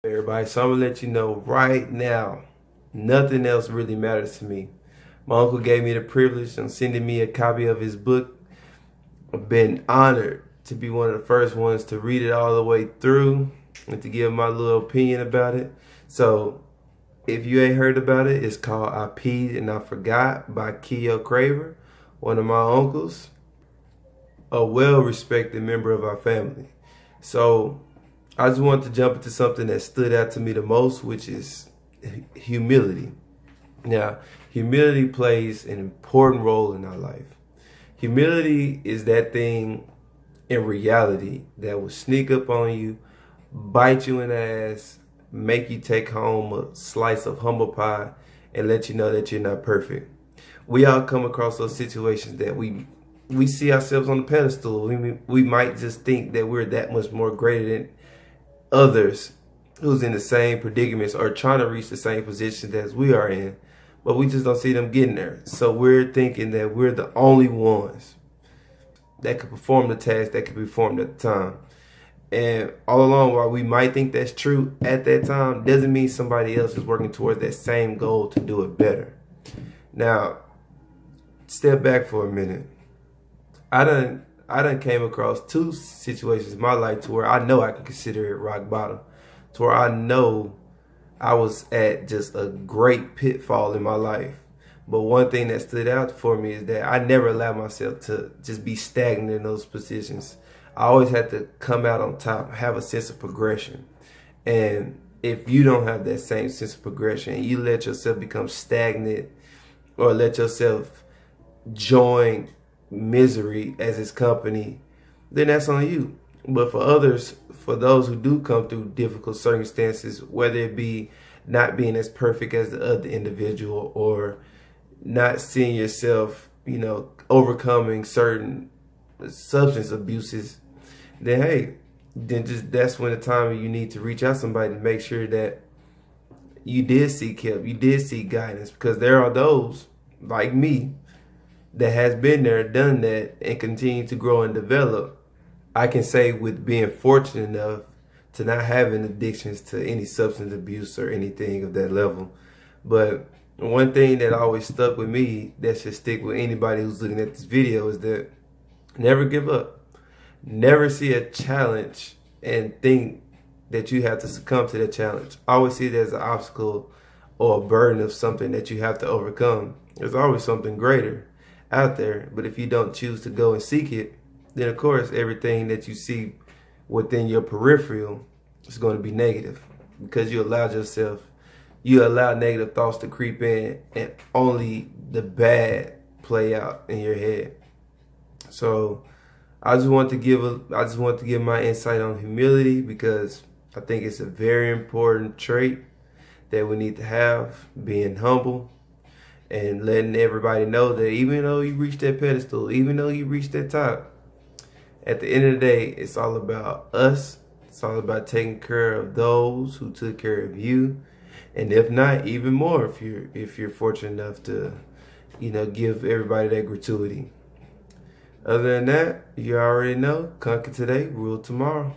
Everybody, so I'm gonna let you know right now, nothing else really matters to me. My uncle gave me the privilege of sending me a copy of his book. I've been honored to be one of the first ones to read it all the way through and to give my little opinion about it. So if you ain't heard about it, it's called I Peed and I Forgot by Keyou Craver, one of my uncles, a well-respected member of our family. So I just want to jump into something that stood out to me the most, which is humility. Now, humility plays an important role in our life. Humility is that thing in reality that will sneak up on you, bite you in the ass, make you take home a slice of humble pie, and let you know that you're not perfect. We all come across those situations that we see ourselves on the pedestal. We might just think that we're that much more greater than others who's in the same predicaments or trying to reach the same positions as we are in, but we just don't see them getting there. So we're thinking that we're the only ones that could perform the task that could be performed at the time. And all along, while we might think that's true at that time, doesn't mean somebody else is working towards that same goal to do it better. Now, step back for a minute. I done came across two situations in my life to where I know I can consider it rock bottom, to where I know I was at just a great pitfall in my life. But one thing that stood out for me is that I never allowed myself to just be stagnant in those positions. I always had to come out on top, have a sense of progression. And if you don't have that same sense of progression, you let yourself become stagnant or let yourself join misery as its company, then that's on you. But for others, for those who do come through difficult circumstances, whether it be not being as perfect as the other individual or not seeing yourself, overcoming certain substance abuses, then hey, that's when the time you need to reach out to somebody to make sure that you did seek help, you did seek guidance, because there are those like me that has been there, done that, and continue to grow and develop. I can say with being fortunate enough to not having addictions to any substance abuse or anything of that level. But one thing that always stuck with me that should stick with anybody who's looking at this video is that never give up. Never see a challenge and think that you have to succumb to that challenge. Always see it as an obstacle or a burden of something that you have to overcome. There's always something greater out there, but if you don't choose to go and seek it, then of course everything that you see within your peripheral is going to be negative, because you allowed negative thoughts to creep in and only the bad play out in your head. So I just want to give my insight on humility, because I think it's a very important trait that we need to have, being humble and letting everybody know that even though you reach that pedestal, even though you reach that top, at the end of the day, it's all about us. It's all about taking care of those who took care of you, and if not, even more if you're fortunate enough to, give everybody that gratuity. Other than that, you already know, conquer today, rule tomorrow.